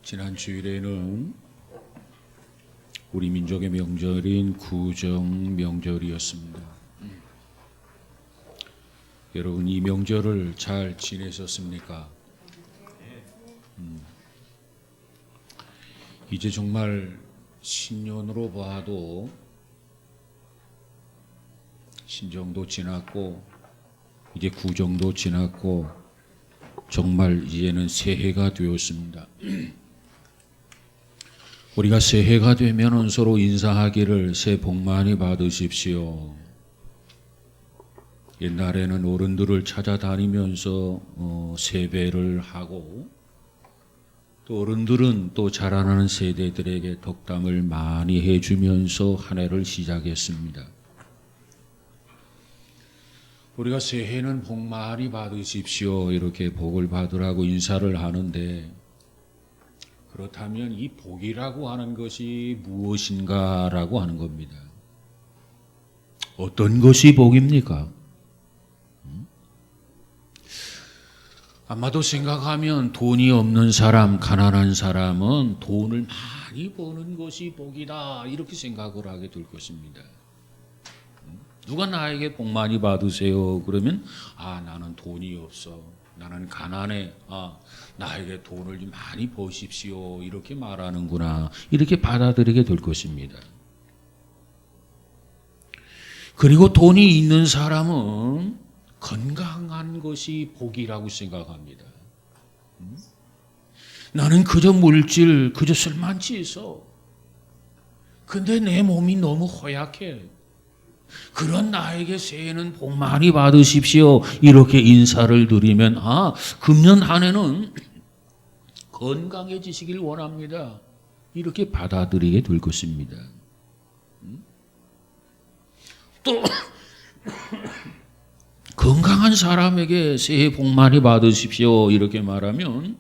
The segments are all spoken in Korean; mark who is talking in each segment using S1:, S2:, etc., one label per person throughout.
S1: 지난 주일에는 우리 민족의 명절인 구정 명절이었습니다. 여러분, 이 명절을 잘 지내셨습니까? 이제 정말 신년으로 봐도 신정도 지났고 이제 구정도 지났고 정말 이제는 새해가 되었습니다. 우리가 새해가 되면 서로 인사하기를 새해 복 많이 받으십시오. 옛날에는 어른들을 찾아다니면서 세배를 하고 또 어른들은 또 자라나는 세대들에게 덕담을 많이 해주면서 한 해를 시작했습니다. 우리가 새해는 복 많이 받으십시오 이렇게 복을 받으라고 인사를 하는데, 그렇다면 이 복이라고 하는 것이 무엇인가라고 하는 겁니다. 어떤 것이 복입니까? 아마도 생각하면 돈이 없는 사람, 가난한 사람은 돈을 많이 버는 것이 복이다 이렇게 생각을 하게 될 것입니다. 누가 나에게 복 많이 받으세요 그러면 나는 돈이 없어, 나는 가난해, 나에게 돈을 많이 버십시오 이렇게 말하는구나 이렇게 받아들이게 될 것입니다. 그리고 돈이 있는 사람은 건강한 것이 복이라고 생각합니다. 나는 그저 물질, 그저 술만치 있어. 근데 내 몸이 너무 허약해. 그런 나에게 새해는 복 많이 받으십시오 이렇게 인사를 드리면 금년 한 해는 건강해지시길 원합니다 이렇게 받아들이게 될 것입니다. 또 건강한 사람에게 새해 복 많이 받으십시오 이렇게 말하면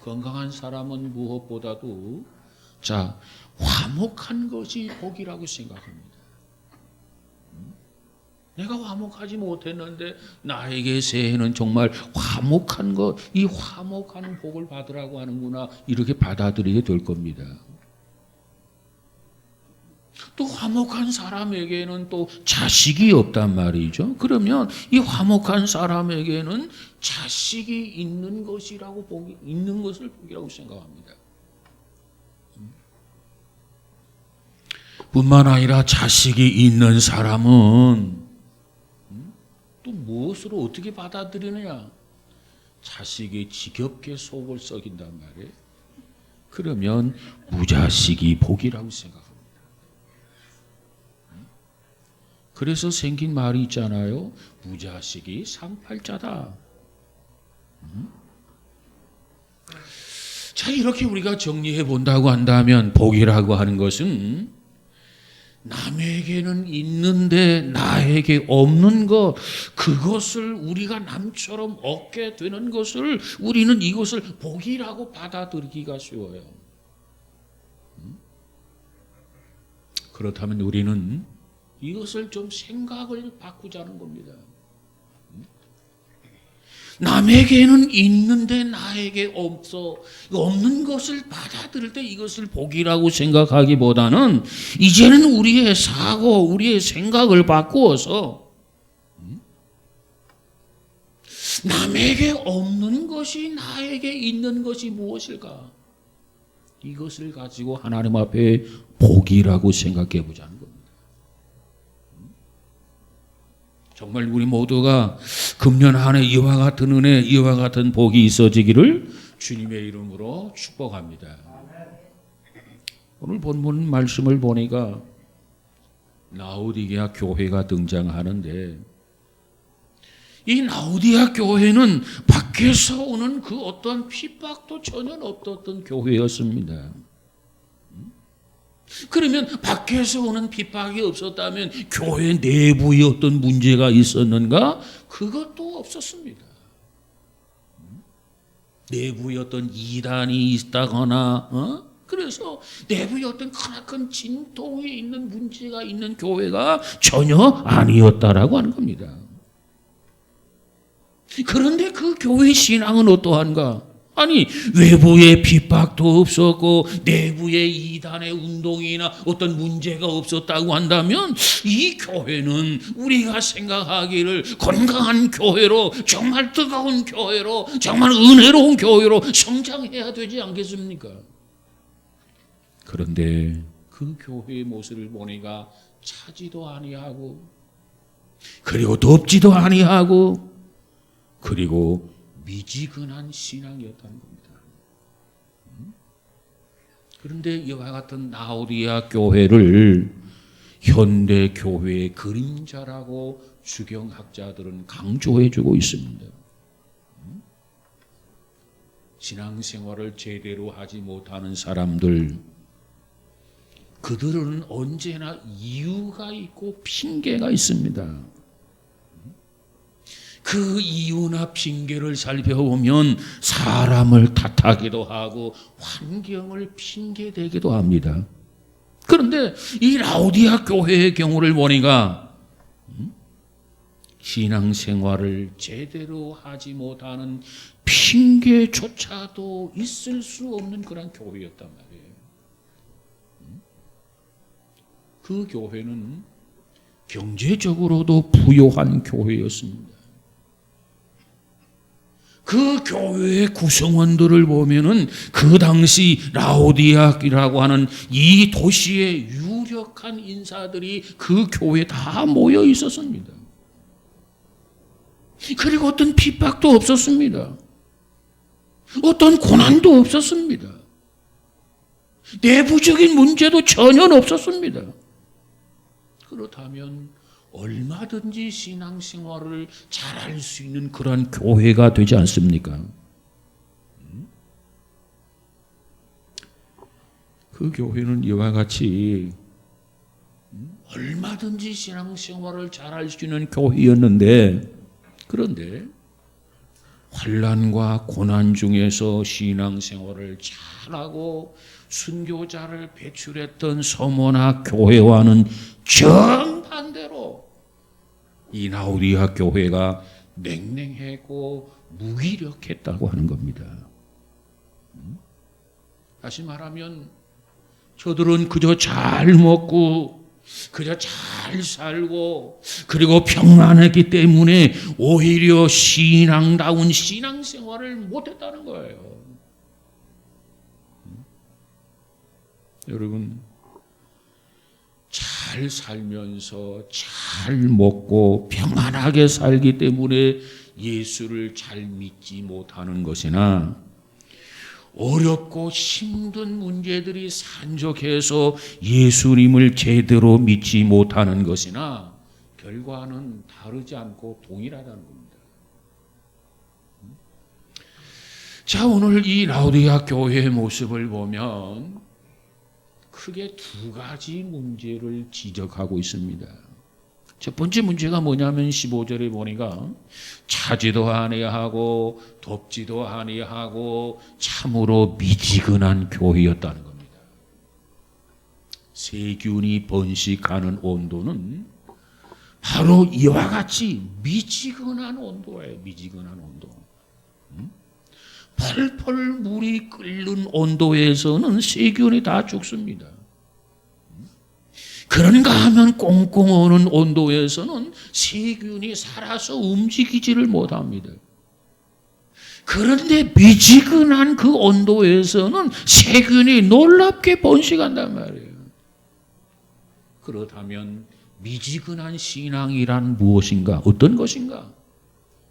S1: 건강한 사람은 무엇보다도 화목한 것이 복이라고 생각합니다. 내가 화목하지 못했는데 나에게 새해는 정말 화목한 것, 이 화목한 복을 받으라고 하는구나 이렇게 받아들이게 될 겁니다. 또 화목한 사람에게는 또 자식이 없단 말이죠. 그러면 이 화목한 사람에게는 자식이 있는 것이라고 있는 것을 복이라고 생각합니다. 뿐만 아니라 자식이 있는 사람은 또 무엇으로 어떻게 받아들이느냐? 자식이 지겹게 속을 썩인단 말이에요. 그러면 무자식이 복이라고 생각합니다. 그래서 생긴 말이 있잖아요. 무자식이 상팔자다. 자, 이렇게 우리가 정리해 본다고 한다면 복이라고 하는 것은 남에게는 있는데 나에게 없는 것, 그것을 우리가 남처럼 얻게 되는 것을 우리는 이것을 복이라고 받아들이기가 쉬워요. 그렇다면 우리는 이것을 좀 생각을 바꾸자는 겁니다. 남에게는 있는데 나에게 없어. 없는 것을 받아들일 때 이것을 복이라고 생각하기보다는 이제는 우리의 사고, 우리의 생각을 바꾸어서 남에게 없는 것이 나에게 있는 것이 무엇일까? 이것을 가지고 하나님 앞에 복이라고 생각해 보자는 겁니다. 정말 우리 모두가 금년 한 해 이와 같은 은혜, 이와 같은 복이 있어지기를 주님의 이름으로 축복합니다. 오늘 본문 말씀을 보니까 라오디게아 교회가 등장하는데, 이 라오디게아 교회는 밖에서 오는 그 어떤 핍박도 전혀 없었던 교회였습니다. 그러면 밖에서 오는 핍박이 없었다면 교회 내부에 어떤 문제가 있었는가? 그것도 없었습니다. 내부에 어떤 이단이 있다거나 그래서 내부에 어떤 크나큰 진통이 있는 문제가 있는 교회가 전혀 아니었다라고 하는 겁니다. 그런데 그 교회 신앙은 어떠한가? 아니 외부에 핍박도 없었고 내부에 이단의 운동이나 어떤 문제가 없었다고 한다면 이 교회는 우리가 생각하기를 건강한 교회로, 정말 뜨거운 교회로, 정말 은혜로운 교회로 성장해야 되지 않겠습니까? 그런데 그 교회의 모습을 보니까 차지도 아니하고, 그리고 덥지도 아니하고, 그리고 미지근한 신앙이었다는 겁니다. 그런데 이와 같은 라오디게아 교회를 현대 교회의 그림자라고 주경학자들은 강조해주고 있습니다. 신앙생활을 제대로 하지 못하는 사람들, 그들은 언제나 이유가 있고 핑계가 있습니다. 그 이유나 핑계를 살펴보면 사람을 탓하기도 하고 환경을 핑계대기도 합니다. 그런데 이 라오디게아 교회의 경우를 보니까 신앙생활을 제대로 하지 못하는 핑계조차도 있을 수 없는 그런 교회였단 말이에요. 그 교회는 경제적으로도 부유한 교회였습니다. 그 교회의 구성원들을 보면은 그 당시 라오디게아라고 하는 이 도시의 유력한 인사들이 그 교회에 다 모여 있었습니다. 그리고 어떤 핍박도 없었습니다. 어떤 고난도 없었습니다. 내부적인 문제도 전혀 없었습니다. 그렇다면 얼마든지 신앙생활을 잘할 수 있는 그런 교회가 되지 않습니까? 그 교회는 이와 같이 얼마든지 신앙생활을 잘할 수 있는 교회였는데, 그런데 환난과 고난 중에서 신앙생활을 잘하고 순교자를 배출했던 서머나 교회와는 정반대로 이 라오디게아 교회가 냉랭했고 무기력했다고 하는 겁니다. 다시 말하면 저들은 그저 잘 먹고 그저 잘 살고 그리고 평안했기 때문에 오히려 신앙다운 신앙생활을 못했다는 거예요. 여러분, 잘 살면서 잘 먹고 평안하게 살기 때문에 예수를 잘 믿지 못하는 것이나, 어렵고 힘든 문제들이 산적해서 예수님을 제대로 믿지 못하는 것이나 결과는 다르지 않고 동일하다는 겁니다. 자, 오늘 이 라오디게아 교회의 모습을 보면 크게 두 가지 문제를 지적하고 있습니다. 첫 번째 문제가 뭐냐면 15절에 보니까 차지도 아니하고 덥지도 아니하고 참으로 미지근한 교회였다는 겁니다. 세균이 번식하는 온도는 바로 이와 같이 미지근한 온도예요. 미지근한 온도. 펄펄 물이 끓는 온도에서는 세균이 다 죽습니다. 그런가 하면 꽁꽁 얼는 온도에서는 세균이 살아서 움직이지를 못합니다. 그런데 미지근한 그 온도에서는 세균이 놀랍게 번식한단 말이에요. 그렇다면 미지근한 신앙이란 무엇인가? 어떤 것인가?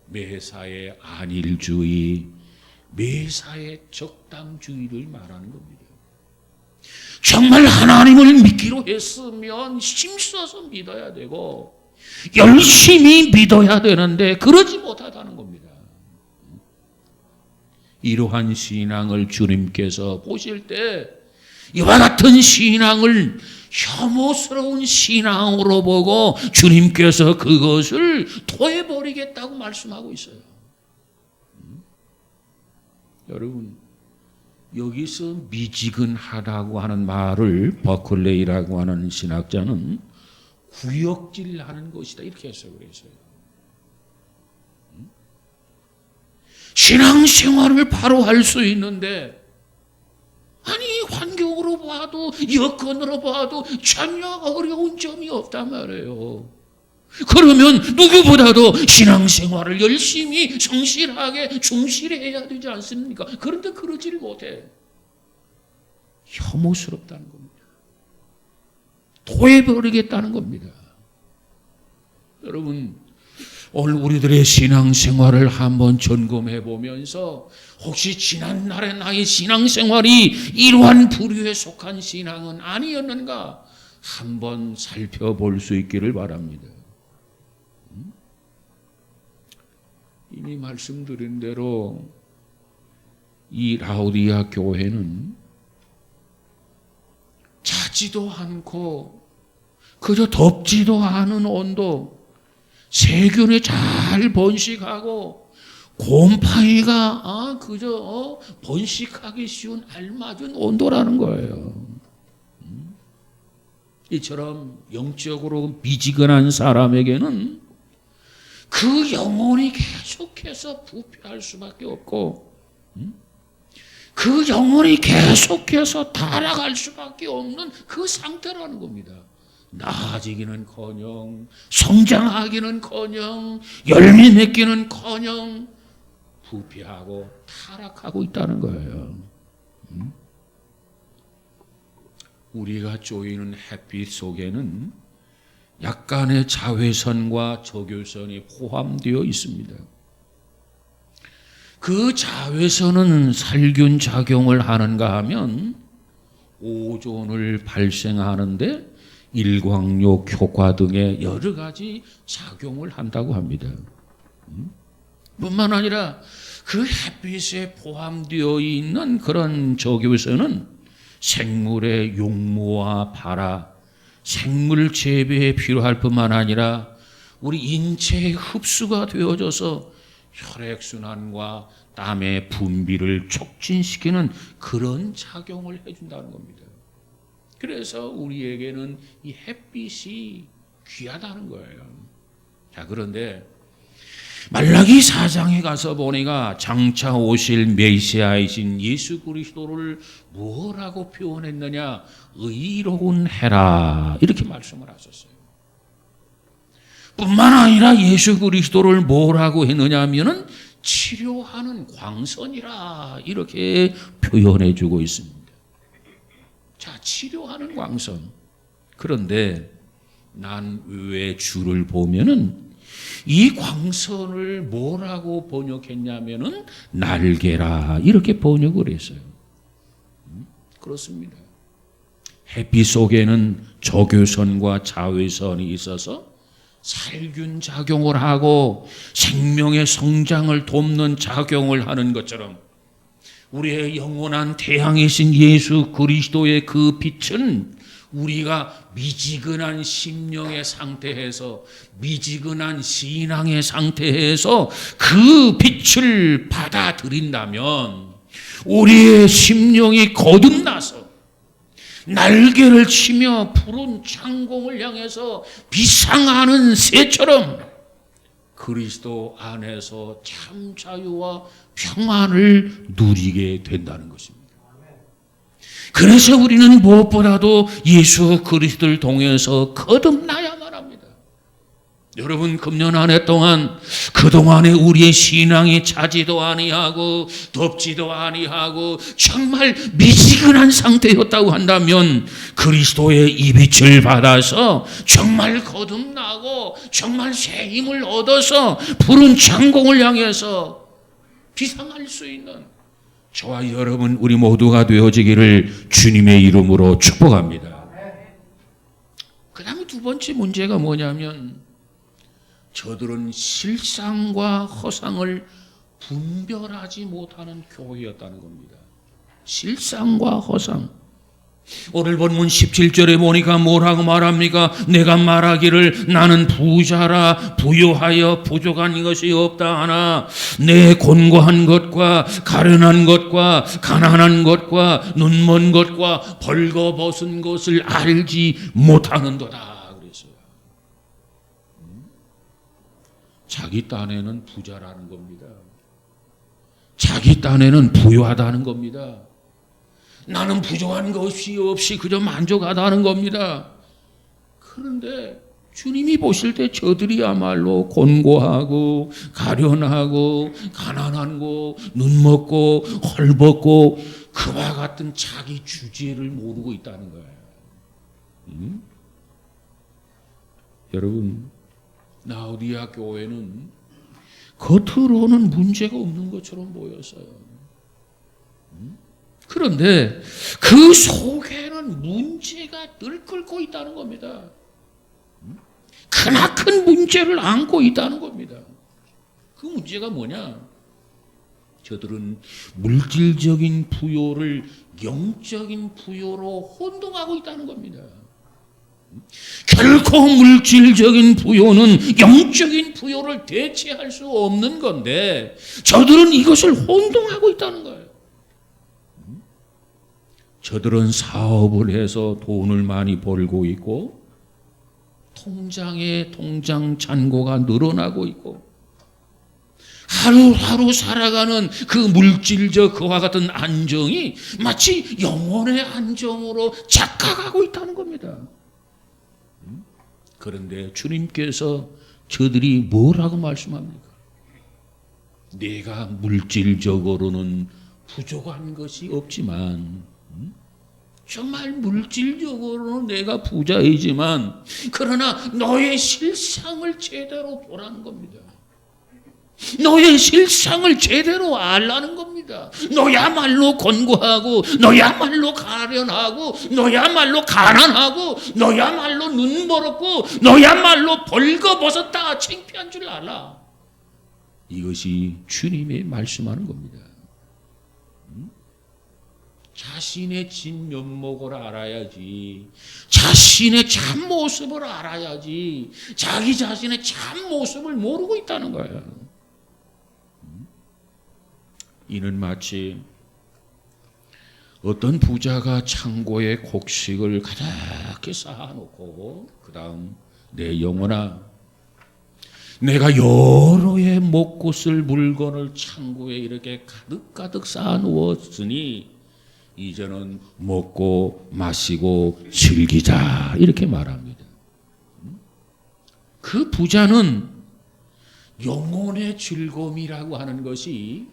S1: 매사의 안일주의, 매사의 적당주의를 말하는 겁니다. 정말 하나님을 믿기로 했으면 힘써서 믿어야 되고 열심히 믿어야 되는데 그러지 못하다는 겁니다. 이러한 신앙을 주님께서 보실 때 이와 같은 신앙을 혐오스러운 신앙으로 보고 주님께서 그것을 토해버리겠다고 말씀하고 있어요. 여러분, 여기서 미지근하다고 하는 말을 버클레이라고 하는 신학자는 구역질하는 것이다 이렇게 해석을 했어요. 신앙생활을 바로 할 수 있는데, 아니 환경으로 봐도 여건으로 봐도 전혀 어려운 점이 없단 말이에요. 그러면 누구보다도 신앙생활을 열심히 성실하게 충실해야 되지 않습니까? 그런데 그러지를 못해. 혐오스럽다는 겁니다. 토해버리겠다는 겁니다. 여러분, 오늘 우리들의 신앙생활을 한번 점검해 보면서 혹시 지난날의 나의 신앙생활이 이러한 부류에 속한 신앙은 아니었는가 한번 살펴볼 수 있기를 바랍니다. 이미 말씀드린 대로 이 라오디아 교회는 차지도 않고 그저 덥지도 않은 온도, 세균이 잘 번식하고 곰팡이가 그저 번식하기 쉬운 알맞은 온도라는 거예요. 이처럼 영적으로 미지근한 사람에게는 그 영혼이 계속해서 부패할 수밖에 없고, 그 영혼이 계속해서 타락할 수밖에 없는 그 상태라는 겁니다. 나아지기는커녕 성장하기는커녕 열매 맺기는커녕 부패하고 타락하고 있다는 거예요. 우리가 쪼이는 햇빛 속에는 약간의 자외선과 적외선이 포함되어 있습니다. 그 자외선은 살균 작용을 하는가 하면 오존을 발생하는데 일광욕 효과 등의 여러 가지 작용을 한다고 합니다. 뿐만 아니라 그 햇빛에 포함되어 있는 그런 적외선은 생물의 용모와 발화, 생물 재배에 필요할 뿐만 아니라 우리 인체에 흡수가 되어져서 혈액순환과 땀의 분비를 촉진시키는 그런 작용을 해준다는 겁니다. 그래서 우리에게는 이 햇빛이 귀하다는 거예요. 자, 그런데 말라기 4장에 가서 보니까 장차 오실 메시아이신 예수 그리스도를 뭐라고 표현했느냐? 의로운 해라, 이렇게 말씀을 하셨어요. 뿐만 아니라 예수 그리스도를 뭐라고 했느냐 하면은 치료하는 광선이라 이렇게 표현해 주고 있습니다. 자, 치료하는 광선. 그런데 난 왜 줄을 보면은 이 광선을 뭐라고 번역했냐면은 날개라 이렇게 번역을 했어요. 그렇습니다. 햇빛 속에는 적외선과 자외선이 있어서 살균 작용을 하고 생명의 성장을 돕는 작용을 하는 것처럼 우리의 영원한 태양이신 예수 그리스도의 그 빛은 우리가 미지근한 심령의 상태에서, 미지근한 신앙의 상태에서 그 빛을 받아들인다면 우리의 심령이 거듭나서 날개를 치며 푸른 창공을 향해서 비상하는 새처럼 그리스도 안에서 참 자유와 평안을 누리게 된다는 것입니다. 그래서 우리는 무엇보다도 예수 그리스도를 통해서 거듭나야만 합니다. 여러분, 금년 한 해 동안 그동안에 우리의 신앙이 차지도 아니하고 덥지도 아니하고 정말 미지근한 상태였다고 한다면 그리스도의 이 빛을 받아서 정말 거듭나고 정말 새 힘을 얻어서 푸른 창공을 향해서 비상할 수 있는 저와 여러분 우리 모두가 되어지기를 주님의 이름으로 축복합니다. 그 다음에 두 번째 문제가 뭐냐면 저들은 실상과 허상을 분별하지 못하는 교회였다는 겁니다. 실상과 허상. 오늘 본문 17절에 보니까 뭐라고 말합니까? 내가 말하기를 나는 부자라 부유하여 부족한 것이 없다 하나 내 곤고한 것과 가련한 것과 가난한 것과 눈먼 것과 벌거벗은 것을 알지 못하는도다 그랬어요. 자기 딴에는 부자라는 겁니다. 자기 딴에는 부유하다는 겁니다. 나는 부족한 것이 없이 그저 만족하다는 겁니다. 그런데 주님이 보실 때 저들이야말로 곤고하고 가련하고 가난하고 눈먹고 헐벗고 그와 같은 자기 주제를 모르고 있다는 거예요. 여러분, 라오디게아 교회는 겉으로는 문제가 없는 것처럼 보였어요. 그런데 그 속에는 문제가 늘 끓고 있다는 겁니다. 크나큰 문제를 안고 있다는 겁니다. 그 문제가 뭐냐? 저들은 물질적인 부요를 영적인 부요로 혼동하고 있다는 겁니다. 결코 물질적인 부요는 영적인 부요를 대체할 수 없는 건데 저들은 이것을 혼동하고 있다는 거예요. 저들은 사업을 해서 돈을 많이 벌고 있고 통장에 통장 잔고가 늘어나고 있고 하루하루 살아가는 그 물질적 그와 같은 안정이 마치 영혼의 안정으로 착각하고 있다는 겁니다. 그런데 주님께서 저들이 뭐라고 말씀합니까? 내가 물질적으로는 부족한 것이 없지만 정말 물질적으로는 내가 부자이지만 그러나 너의 실상을 제대로 보라는 겁니다. 너의 실상을 제대로 알라는 겁니다. 너야말로 곤고하고 너야말로 가련하고 너야말로 가난하고 너야말로 눈멀었고 너야말로 벌거벗었다 창피한 줄 알아. 이것이 주님이 말씀하는 겁니다. 자신의 진면목을 알아야지, 자신의 참모습을 알아야지, 자기 자신의 참모습을 모르고 있다는 거예요. 이는 마치 어떤 부자가 창고에 곡식을 가득히 쌓아놓고 그 다음 내 영혼아 내가 여러 해 먹고 쓸 물건을 창고에 이렇게 가득 쌓아놓았으니 이제는 먹고 마시고 즐기자 이렇게 말합니다. 그 부자는 영혼의 즐거움이라고 하는 것이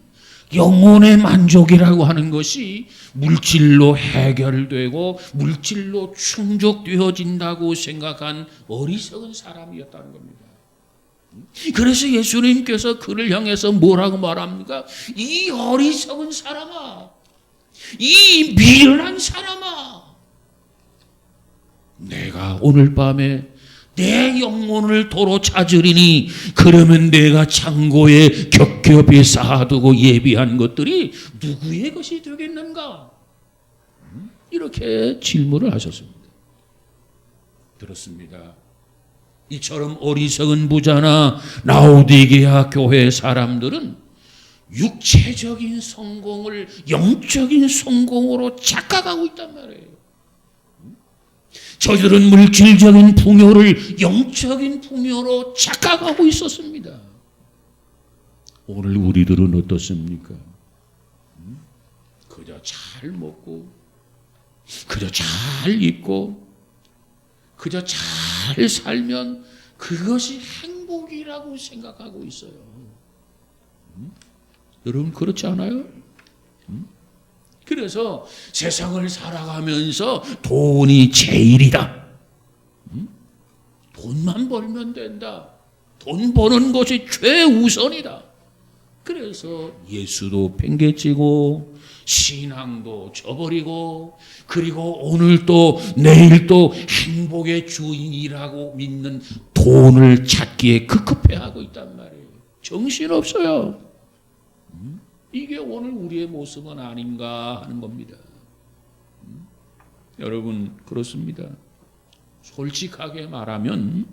S1: 영혼의 만족이라고 하는 것이 물질로 해결되고 물질로 충족되어진다고 생각한 어리석은 사람이었다는 겁니다. 그래서 예수님께서 그를 향해서 뭐라고 말합니까? 이 어리석은 사람아, 이 미련한 사람아, 내가 오늘 밤에 내 영혼을 도로 찾으리니 그러면 내가 창고에 겹겹이 쌓아두고 예비한 것들이 누구의 것이 되겠는가? 이렇게 질문을 하셨습니다. 들었습니다. 이처럼 어리석은 부자나 라오디게아 교회 사람들은 육체적인 성공을 영적인 성공으로 착각하고 있단 말이에요. 저들은 물질적인 풍요를 영적인 풍요로 착각하고 있었습니다. 오늘 우리들은 어떻습니까? 그저 잘 먹고 그저 잘 입고 그저 잘 살면 그것이 행복이라고 생각하고 있어요. 여러분 그렇지 않아요? 그래서 세상을 살아가면서 돈이 제일이다. 돈만 벌면 된다. 돈 버는 것이 최우선이다. 그래서 예수도 팽개치고 신앙도 저버리고 그리고 오늘 또 내일 또 행복의 주인이라고 믿는 돈을 찾기에 급급해하고 있단 말이에요. 정신없어요. 이게 오늘 우리의 모습은 아닌가 하는 겁니다. 여러분 그렇습니다. 솔직하게 말하면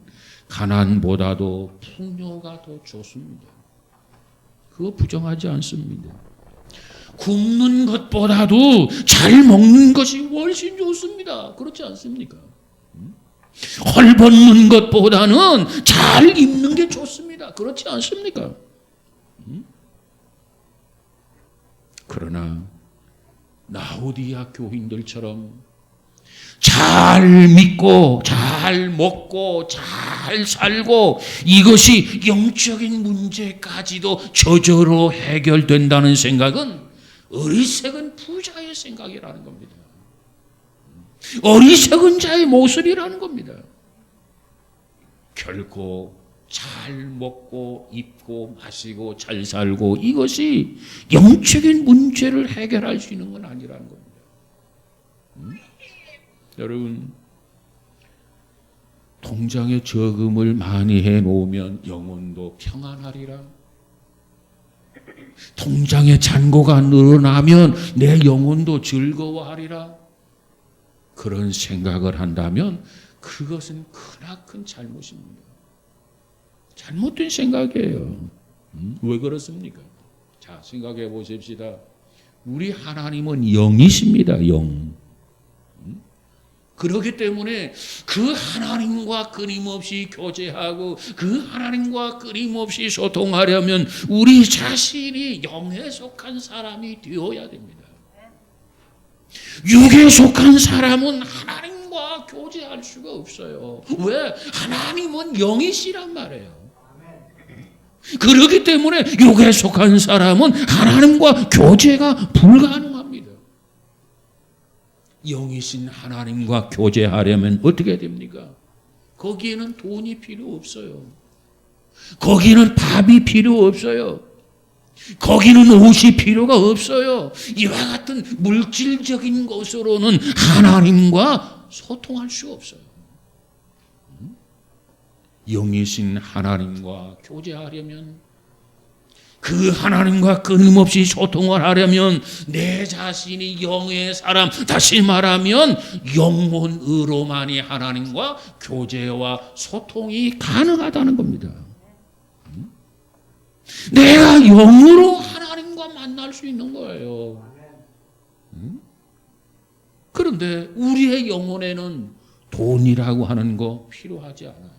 S1: 가난보다도 풍요가 더 좋습니다. 그거 부정하지 않습니다. 굶는 것보다도 잘 먹는 것이 훨씬 좋습니다. 그렇지 않습니까? 헐벗는 것보다는 잘 입는 게 좋습니다. 그렇지 않습니까? 그러나 라오디아 교인들처럼 잘 믿고 잘 먹고 잘 살고 이것이 영적인 문제까지도 저절로 해결된다는 생각은 어리석은 부자의 생각이라는 겁니다. 어리석은 자의 모습이라는 겁니다. 결코 잘 먹고 입고 마시고 잘 살고 이것이 영적인 문제를 해결할 수 있는 건 아니라는 겁니다. 여러분, 통장에 저금을 많이 해놓으면 영혼도 평안하리라. 통장에 잔고가 늘어나면 내 영혼도 즐거워하리라. 그런 생각을 한다면 그것은 크나큰 잘못입니다. 잘못된 생각이에요. 왜 그렇습니까? 자, 생각해 보십시다. 우리 하나님은 영이십니다. 영. 그렇기 때문에 그 하나님과 끊임없이 교제하고 그 하나님과 끊임없이 소통하려면 우리 자신이 영에 속한 사람이 되어야 됩니다. 육에 속한 사람은 하나님과 교제할 수가 없어요. 왜? 하나님은 영이시란 말이에요. 그렇기 때문에 육에 속한 사람은 하나님과 교제가 불가능합니다. 영이신 하나님과 교제하려면 어떻게 됩니까? 거기에는 돈이 필요 없어요. 거기는 밥이 필요 없어요. 거기는 옷이 필요가 없어요. 이와 같은 물질적인 것으로는 하나님과 소통할 수 없어요. 영이신 하나님과 교제하려면 그 하나님과 끊임없이 소통을 하려면 내 자신이 영의 사람, 다시 말하면 영혼으로만이 하나님과 교제와 소통이 가능하다는 겁니다. 내가 영으로 하나님과 만날 수 있는 거예요. 그런데 우리의 영혼에는 돈이라고 하는 거 필요하지 않아요.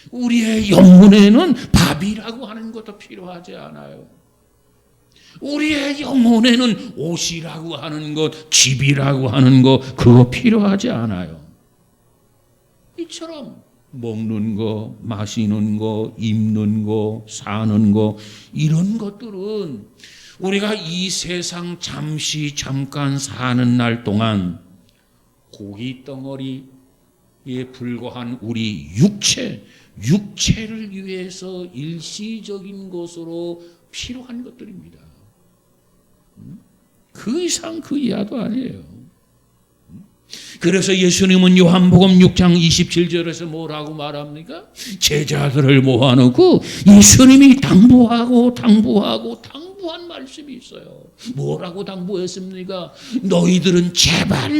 S1: 우리의 영혼에는 밥이라고 하는 것도 필요하지 않아요. 우리의 영혼에는 옷이라고 하는 것, 집이라고 하는 것, 그거 필요하지 않아요. 이처럼 먹는 거, 마시는 거, 입는 거, 사는 거, 이런 것들은 우리가 이 세상 잠깐 사는 날 동안 고기 덩어리에 불과한 우리 육체를 위해서 일시적인 것으로 필요한 것들입니다. 그 이상 그 이하도 아니에요. 그래서 예수님은 요한복음 6장 27절에서 뭐라고 말합니까? 제자들을 모아놓고 예수님이 당부한 말씀이 있어요. 뭐라고 당부했습니까? 너희들은 제발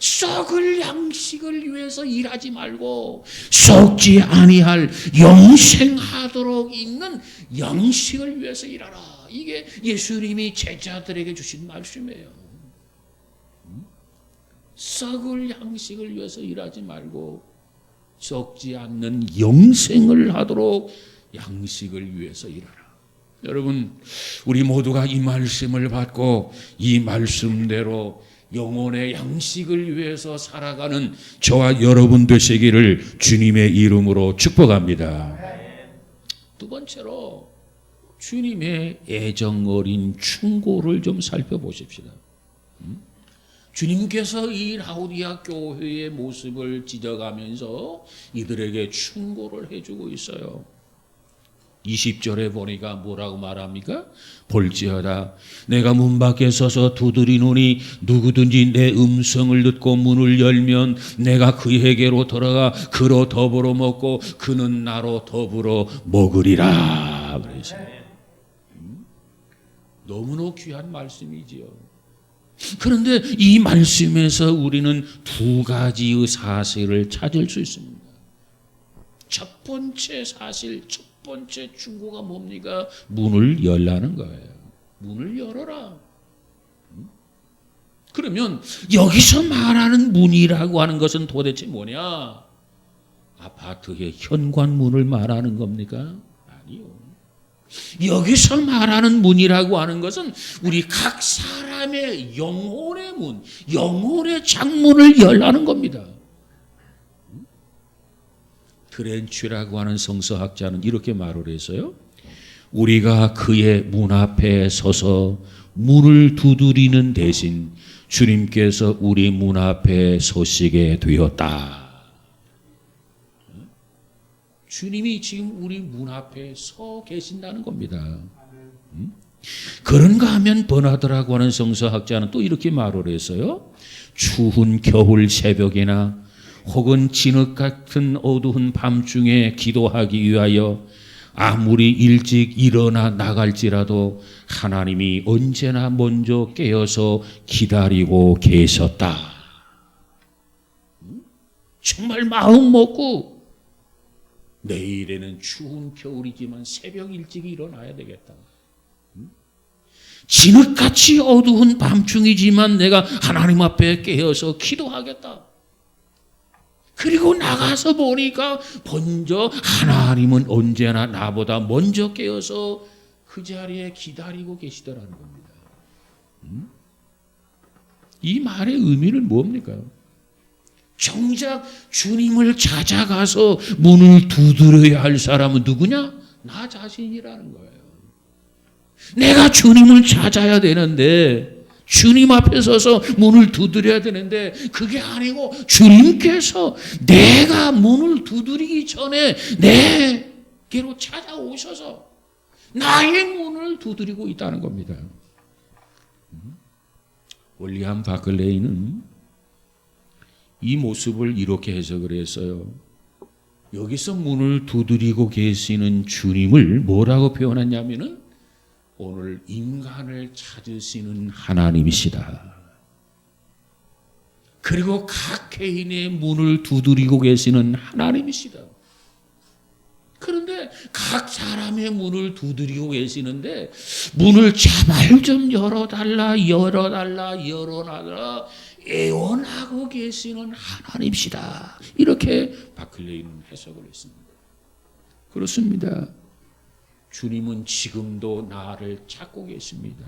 S1: 썩을 양식을 위해서 일하지 말고 썩지 아니할 영생하도록 있는 양식을 위해서 일하라. 이게 예수님이 제자들에게 주신 말씀이에요. 썩을 양식을 위해서 일하지 말고 썩지 않는 영생을 하도록 양식을 위해서 일하라. 여러분, 우리 모두가 이 말씀을 받고 이 말씀대로 영혼의 양식을 위해서 살아가는 저와 여러분 되시기를 주님의 이름으로 축복합니다. 두 번째로 주님의 애정 어린 충고를 좀 살펴보십시다. 주님께서 이 라오디아 교회의 모습을 지적하면서 이들에게 충고를 해주고 있어요. 20절에 보니까 뭐라고 말합니까? 볼지어다 내가 문 밖에 서서 두드리노니 누구든지 내 음성을 듣고 문을 열면 내가 그에게로 들어가 그로 더불어 먹고 그는 나로 더불어 먹으리라. 그러세요. 너무나 귀한 말씀이지요. 그런데 이 말씀에서 우리는 두 가지의 사실을 찾을 수 있습니다. 첫 번째 사실, 첫 번째 충고가 뭡니까? 문을 열라는 거예요. 문을 열어라. 그러면 여기서 말하는 문이라고 하는 것은 도대체 뭐냐? 아파트의 현관문을 말하는 겁니까? 아니요. 여기서 말하는 문이라고 하는 것은 우리 각 사람의 영혼의 문, 영혼의 창문을 열라는 겁니다. 트렌치라고 하는 성서학자는 이렇게 말을 했어요. 우리가 그의 문 앞에 서서 문을 두드리는 대신 주님께서 우리 문 앞에 서시게 되었다. 주님이 지금 우리 문 앞에 서 계신다는 겁니다. 그런가 하면 버나드라고 하는 성서학자는 또 이렇게 말을 했어요. 추운 겨울 새벽이나 혹은 진흙 같은 어두운 밤중에 기도하기 위하여 아무리 일찍 일어나 나갈지라도 하나님이 언제나 먼저 깨어서 기다리고 계셨다. 정말 마음 먹고 내일에는 추운 겨울이지만 새벽 일찍 일어나야 되겠다. 진흙같이 어두운 밤중이지만 내가 하나님 앞에 깨어서 기도하겠다. 그리고 나가서 보니까 먼저 하나님은 언제나 나보다 먼저 깨어서 그 자리에 기다리고 계시더라는 겁니다. 이 말의 의미는 뭡니까? 정작 주님을 찾아가서 문을 두드려야 할 사람은 누구냐? 나 자신이라는 거예요. 내가 주님을 찾아야 되는데 주님 앞에 서서 문을 두드려야 되는데 그게 아니고 주님께서 내가 문을 두드리기 전에 내게로 찾아오셔서 나의 문을 두드리고 있다는 겁니다. 윌리엄 바클레이는 이 모습을 이렇게 해석을 했어요. 여기서 문을 두드리고 계시는 주님을 뭐라고 표현했냐면은 오늘 인간을 찾으시는 하나님이시다. 그리고 각 개인의 문을 두드리고 계시는 하나님이시다. 그런데 각 사람의 문을 두드리고 계시는데 문을 제발 좀 열어달라 애원하고 계시는 하나님이시다. 이렇게 바클레이는 해석을 했습니다. 그렇습니다. 주님은 지금도 나를 찾고 계십니다.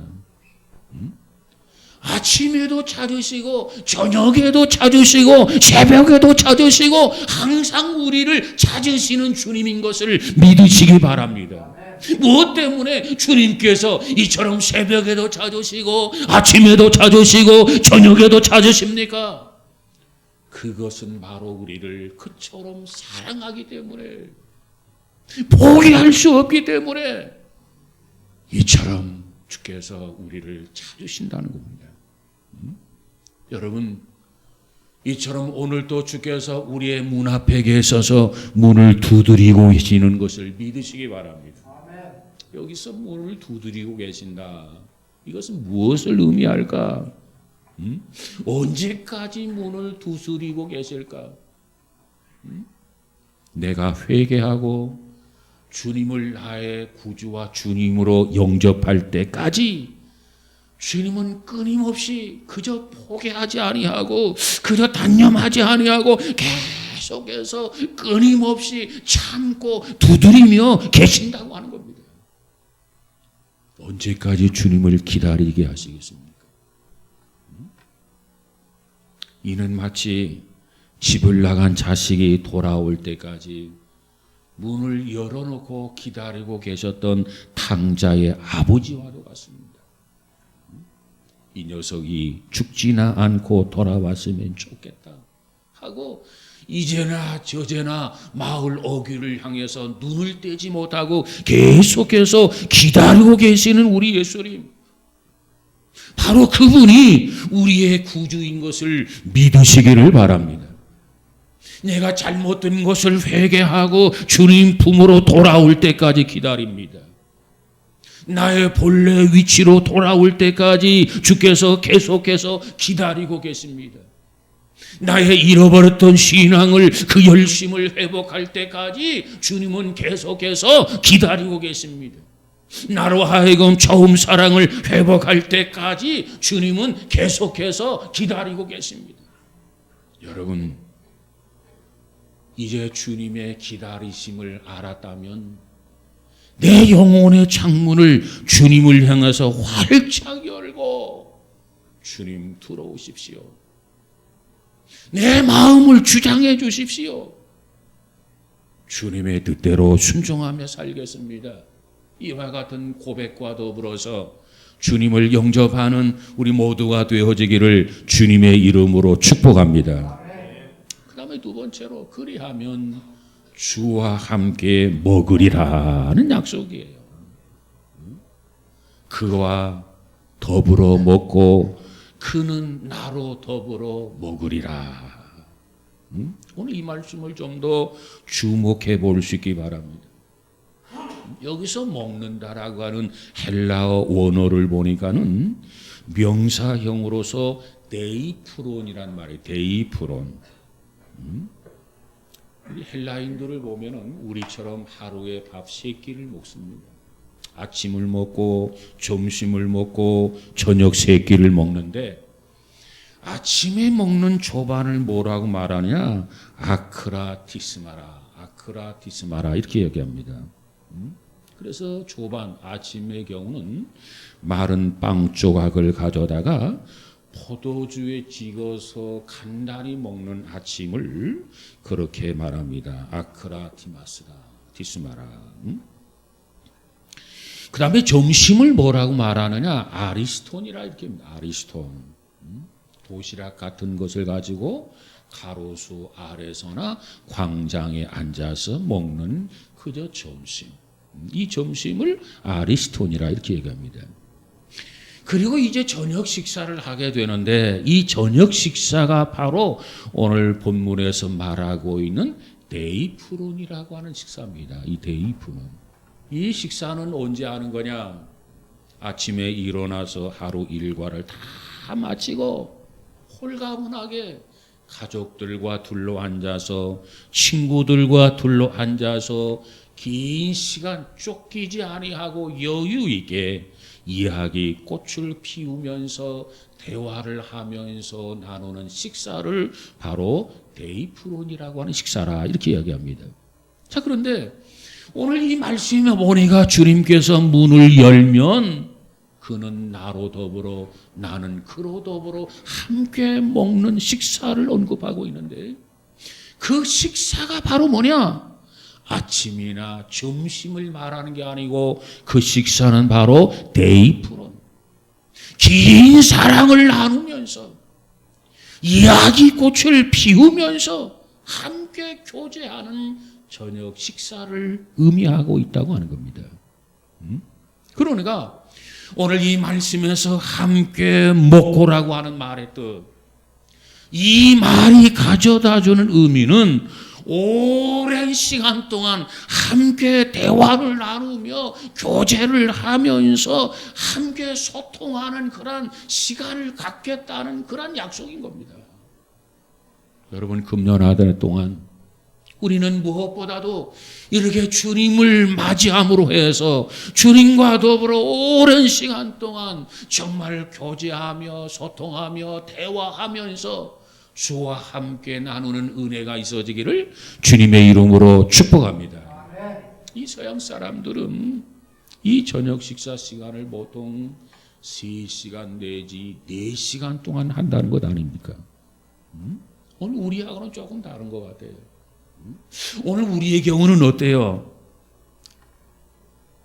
S1: 아침에도 찾으시고 저녁에도 찾으시고 새벽에도 찾으시고 항상 우리를 찾으시는 주님인 것을 믿으시기 바랍니다. 무엇 때문에 주님께서 이처럼 새벽에도 찾으시고 아침에도 찾으시고 저녁에도 찾으십니까? 그것은 바로 우리를 그처럼 사랑하기 때문에 포기할 수 없기 때문에 이처럼 주께서 우리를 찾으신다는 겁니다. 여러분 이처럼 오늘도 주께서 우리의 문 앞에 계셔서 문을 두드리고 계시는 것을 믿으시기 바랍니다. 여기서 문을 두드리고 계신다. 이것은 무엇을 의미할까? 언제까지 문을 두드리고 계실까? 내가 회개하고 주님을 나의 구주와 주님으로 영접할 때까지 주님은 끊임없이 그저 포기하지 아니하고 그저 단념하지 아니하고 계속해서 끊임없이 참고 두드리며 계신다고 하는 겁니다. 언제까지 주님을 기다리게 하시겠습니까? 이는 마치 집을 나간 자식이 돌아올 때까지 문을 열어놓고 기다리고 계셨던 탕자의 아버지와도 같습니다. 이 녀석이 죽지나 않고 돌아왔으면 좋겠다 하고 이제나 저제나 마을 어귀를 향해서 눈을 떼지 못하고 계속해서 기다리고 계시는 우리 예수님, 바로 그분이 우리의 구주인 것을 믿으시기를 바랍니다. 내가 잘못된 것을 회개하고 주님 품으로 돌아올 때까지 기다립니다. 나의 본래 위치로 돌아올 때까지 주께서 계속해서 기다리고 계십니다. 나의 잃어버렸던 신앙을 그 열심을 회복할 때까지 주님은 계속해서 기다리고 계십니다. 나로 하여금 처음 사랑을 회복할 때까지 주님은 계속해서 기다리고 계십니다. 여러분, 이제 주님의 기다리심을 알았다면 내 영혼의 창문을 주님을 향해서 활짝 열고 주님 들어오십시오. 내 마음을 주장해 주십시오. 주님의 뜻대로 순종하며 살겠습니다. 이와 같은 고백과 더불어서 주님을 영접하는 우리 모두가 되어지기를 주님의 이름으로 축복합니다. 그 다음에 두 번째로 그리하면 주와 함께 먹으리라는 약속이에요. 그와 더불어 먹고 그는 나로 더불어 먹으리라. 오늘 이 말씀을 좀 더 주목해 볼 수 있기 바랍니다. 여기서 먹는다라고 하는 헬라어 원어를 보니까는 명사형으로서 데이프론이란 말이에요. 데이프론. 헬라인들을 보면은 우리처럼 하루에 밥 3끼를 먹습니다. 아침을 먹고 점심을 먹고 저녁 3끼를 먹는데 아침에 먹는 조반을 뭐라고 말하냐? 아크라티스마라 이렇게 얘기합니다. 그래서 조반 아침의 경우는 마른 빵 조각을 가져다가 포도주에 찍어서 간단히 먹는 아침을 그렇게 말합니다. 티스마라. 그 다음에 점심을 뭐라고 말하느냐? 아리스톤이라 이렇게 합니다. 아리스톤. 도시락 같은 것을 가지고 가로수 아래서나 광장에 앉아서 먹는 그저 점심. 이 점심을 아리스톤이라 이렇게 얘기합니다. 그리고 이제 저녁 식사를 하게 되는데 이 저녁 식사가 바로 오늘 본문에서 말하고 있는 데이프론이라고 하는 식사입니다. 이 데이프론. 이 식사는 언제 하는 거냐? 아침에 일어나서 하루 일과를 다 마치고 홀가분하게 가족들과 둘러 앉아서 친구들과 둘러 앉아서 긴 시간 쫓기지 아니하고 여유 있게 이야기 꽃을 피우면서 대화를 하면서 나누는 식사를 바로 데이프론이라고 하는 식사라 이렇게 이야기합니다. 자, 그런데 오늘 이 말씀에 보니까 주님께서 문을 열면 그는 나로 더불어 나는 그로 더불어 함께 먹는 식사를 언급하고 있는데 그 식사가 바로 뭐냐? 아침이나 점심을 말하는 게 아니고 그 식사는 바로 데이프론. 긴 사랑을 나누면서 이야기꽃을 피우면서 함께 교제하는 저녁 식사를 의미하고 있다고 하는 겁니다. 그러니까 오늘 이 말씀에서 함께 먹고라고 하는 말의 뜻, 이 말이 가져다주는 의미는 오랜 시간 동안 함께 대화를 나누며 교제를 하면서 함께 소통하는 그런 시간을 갖겠다는 그런 약속인 겁니다. 여러분, 금년 한 해 동안 우리는 무엇보다도 이렇게 주님을 맞이함으로 해서 주님과 더불어 오랜 시간 동안 정말 교제하며 소통하며 대화하면서 주와 함께 나누는 은혜가 있어지기를 주님의 이름으로 축복합니다. 이 서양 사람들은 이 저녁 식사 시간을 보통 3시간 내지 4시간 동안 한다는 것 아닙니까? 오늘 우리하고는 조금 다른 것 같아요. 오늘 우리의 경우는 어때요?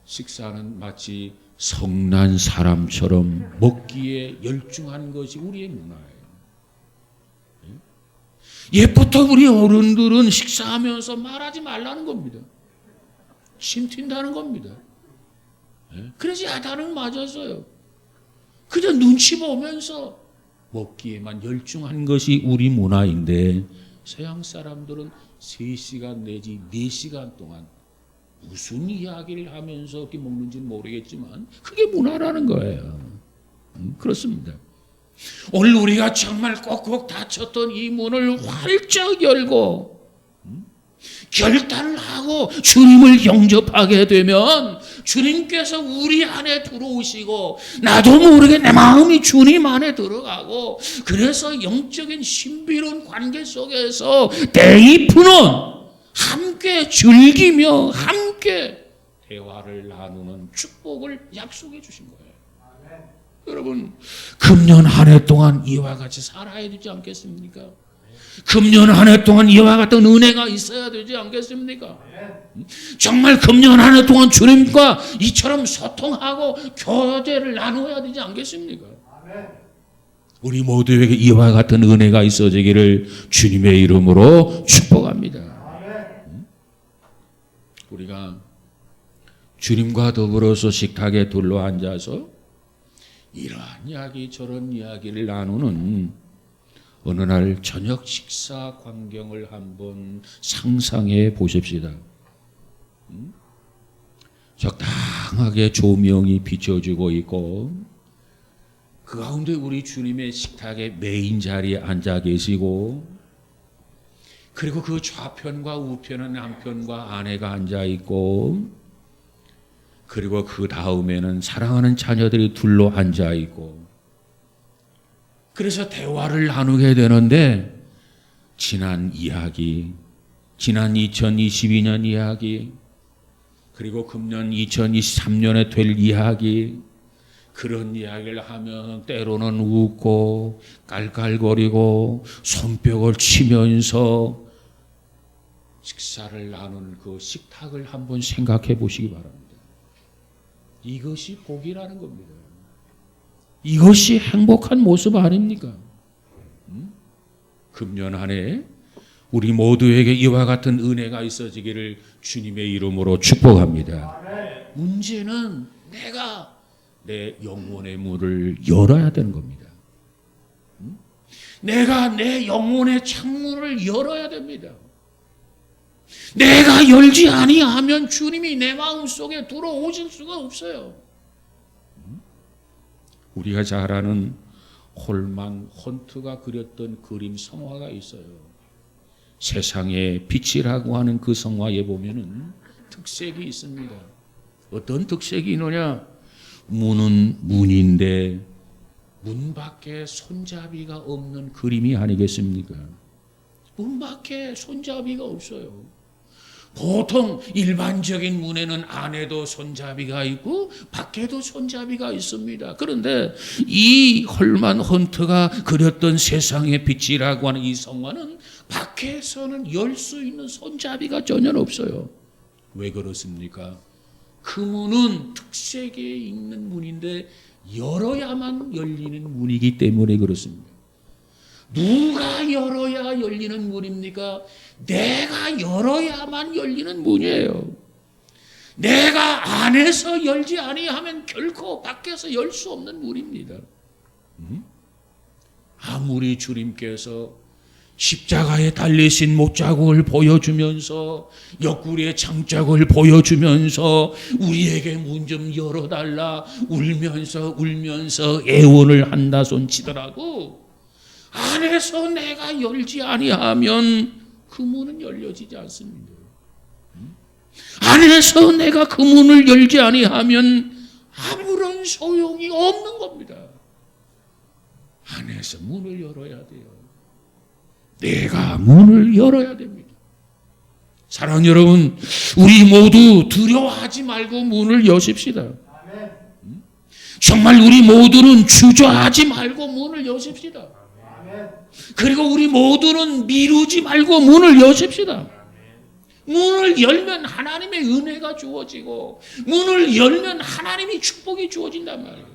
S1: 식사는 마치 성난 사람처럼 먹기에 열중한 것이 우리의 문화예요. 옛부터 우리 어른들은 식사하면서 말하지 말라는 겁니다. 침 튄다는 겁니다. 그래서 야단을 맞았어요. 그저 눈치 보면서 먹기에만 열중한 것이 우리 문화인데 서양 사람들은 3시간 내지 4시간 동안 무슨 이야기를 하면서 이렇게 먹는지는 모르겠지만 그게 문화라는 거예요. 그렇습니다. 오늘 우리가 정말 꼭꼭 닫혔던 이 문을 활짝 열고 결단을 하고 주님을 영접하게 되면 주님께서 우리 안에 들어오시고 나도 모르게 내 마음이 주님 안에 들어가고 그래서 영적인 신비로운 관계 속에서 데이프는 함께 즐기며 함께 대화를 나누는 축복을 약속해 주신 거예요. 여러분, 금년 한 해 동안 이와 같이 살아야 되지 않겠습니까? 금년 한 해 동안 이와 같은 은혜가 있어야 되지 않겠습니까? 정말 금년 한 해 동안 주님과 이처럼 소통하고 교제를 나누어야 되지 않겠습니까? 우리 모두에게 이와 같은 은혜가 있어지기를 주님의 이름으로 축복합니다. 우리가 주님과 더불어서 식탁에 둘러앉아서 이러한 이야기 저런 이야기를 나누는 어느 날 저녁 식사 광경을 한번 상상해 보십시다. 적당하게 조명이 비춰지고 있고 그 가운데 우리 주님의 식탁의 메인 자리에 앉아 계시고 그리고 그 좌편과 우편은 남편과 아내가 앉아 있고 그리고 그 다음에는 사랑하는 자녀들이 둘러 앉아 있고 그래서 대화를 나누게 되는데 지난 이야기, 지난 2022년 이야기 그리고 금년 2023년에 될 이야기 그런 이야기를 하면 때로는 웃고 깔깔거리고 손뼉을 치면서 식사를 나누는 그 식탁을 한번 생각해 보시기 바랍니다. 이것이 복이라는 겁니다. 이것이 행복한 모습 아닙니까? 금년 한 해 우리 모두에게 이와 같은 은혜가 있어지기를 주님의 이름으로 축복합니다. 문제는 내가 내 영혼의 문을 열어야 되는 겁니다. 내가 내 영혼의 창문을 열어야 됩니다. 내가 열지 아니하면 주님이 내 마음속에 들어오실 수가 없어요. 우리가 잘 아는 홀만 헌트가 그렸던 그림 성화가 있어요. 세상의 빛이라고 하는 그 성화에 보면은 특색이 있습니다. 어떤 특색이 있느냐? 문은 문인데 문 밖에 손잡이가 없는 그림이 아니겠습니까? 문 밖에 손잡이가 없어요. 보통 일반적인 문에는 안에도 손잡이가 있고 밖에도 손잡이가 있습니다. 그런데 이 헐만 헌트가 그렸던 세상의 빛이라고 하는 이 성화는 밖에서는 열 수 있는 손잡이가 전혀 없어요. 왜 그렇습니까? 그 문은 특색에 있는 문인데 열어야만 열리는 문이기 때문에 그렇습니다. 누가 열어야 열리는 문입니까? 내가 열어야만 열리는 문이에요. 내가 안에서 열지 아니하면 결코 밖에서 열 수 없는 문입니다. 아무리 주님께서 십자가에 달리신 못자국을 보여주면서 옆구리의 창자국을 보여주면서 우리에게 문 좀 열어달라 울면서 애원을 한다 손치더라도 안에서 내가 열지 아니하면 그 문은 열려지지 않습니다. 안에서 내가 그 문을 열지 아니하면 아무런 소용이 없는 겁니다. 안에서 문을 열어야 돼요. 내가 문을 열어야 됩니다. 사랑하는 여러분, 우리 모두 두려워하지 말고 문을 여십시다. 정말 우리 모두는 주저하지 말고 문을 여십시다. 그리고 우리 모두는 미루지 말고 문을 여십시다. 문을 열면 하나님의 은혜가 주어지고 문을 열면 하나님의 축복이 주어진단 말이에요.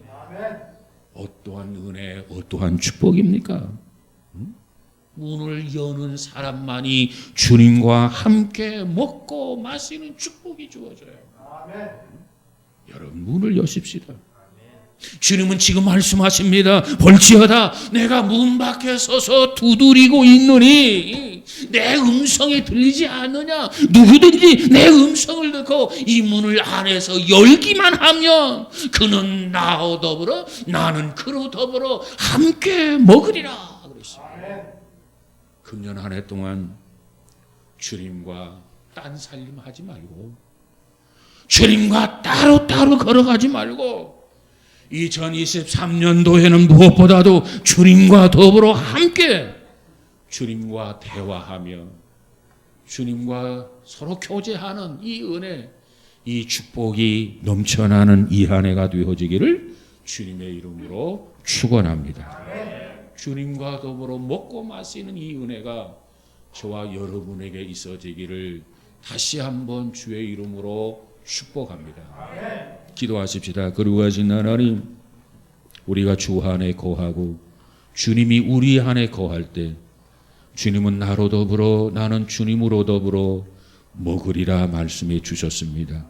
S1: 어떠한 은혜, 어떠한 축복입니까? 문을 여는 사람만이 주님과 함께 먹고 마시는 축복이 주어져요. 여러분 문을 여십시다. 주님은 지금 말씀하십니다. 볼지어다 내가 문 밖에 서서 두드리고 있느니 내 음성이 들리지 않느냐. 누구든지 내 음성을 듣고 이 문을 안에서 열기만 하면 그는 나와 더불어 나는 그로 더불어 함께 먹으리라 그랬습니다. 금년 한 해 동안 주님과 딴 살림 하지 말고 주님과 따로따로 걸어가지 말고 2023년도에는 무엇보다도 주님과 더불어 함께 주님과 대화하며 주님과 서로 교제하는 이 은혜, 이 축복이 넘쳐나는 이 한 해가 되어지기를 주님의 이름으로 축원합니다. 주님과 더불어 먹고 마시는 이 은혜가 저와 여러분에게 있어지기를 다시 한번 주의 이름으로 축복합니다. 기도하십시다. 거룩하신 하나님, 우리가 주 안에 거하고 주님이 우리 안에 거할 때 주님은 나로 더불어 나는 주님으로 더불어 먹으리라 말씀해 주셨습니다.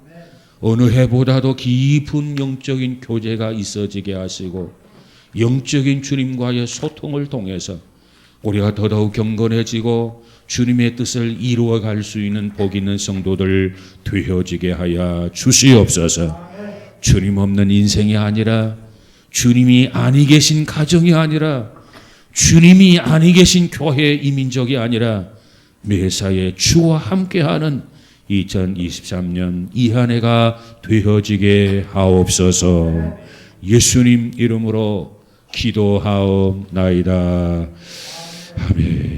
S1: 어느 해보다도 깊은 영적인 교제가 있어지게 하시고 영적인 주님과의 소통을 통해서 우리가 더더욱 경건해지고 주님의 뜻을 이루어갈 수 있는 복 있는 성도들 되어지게 하여 주시옵소서. 주님 없는 인생이 아니라 주님이 아니 계신 가정이 아니라 주님이 아니 계신 교회 이민족이 아니라 매사에 주와 함께하는 2023년 이 한 해가 되어지게 하옵소서. 예수님 이름으로 기도하옵나이다. 아멘.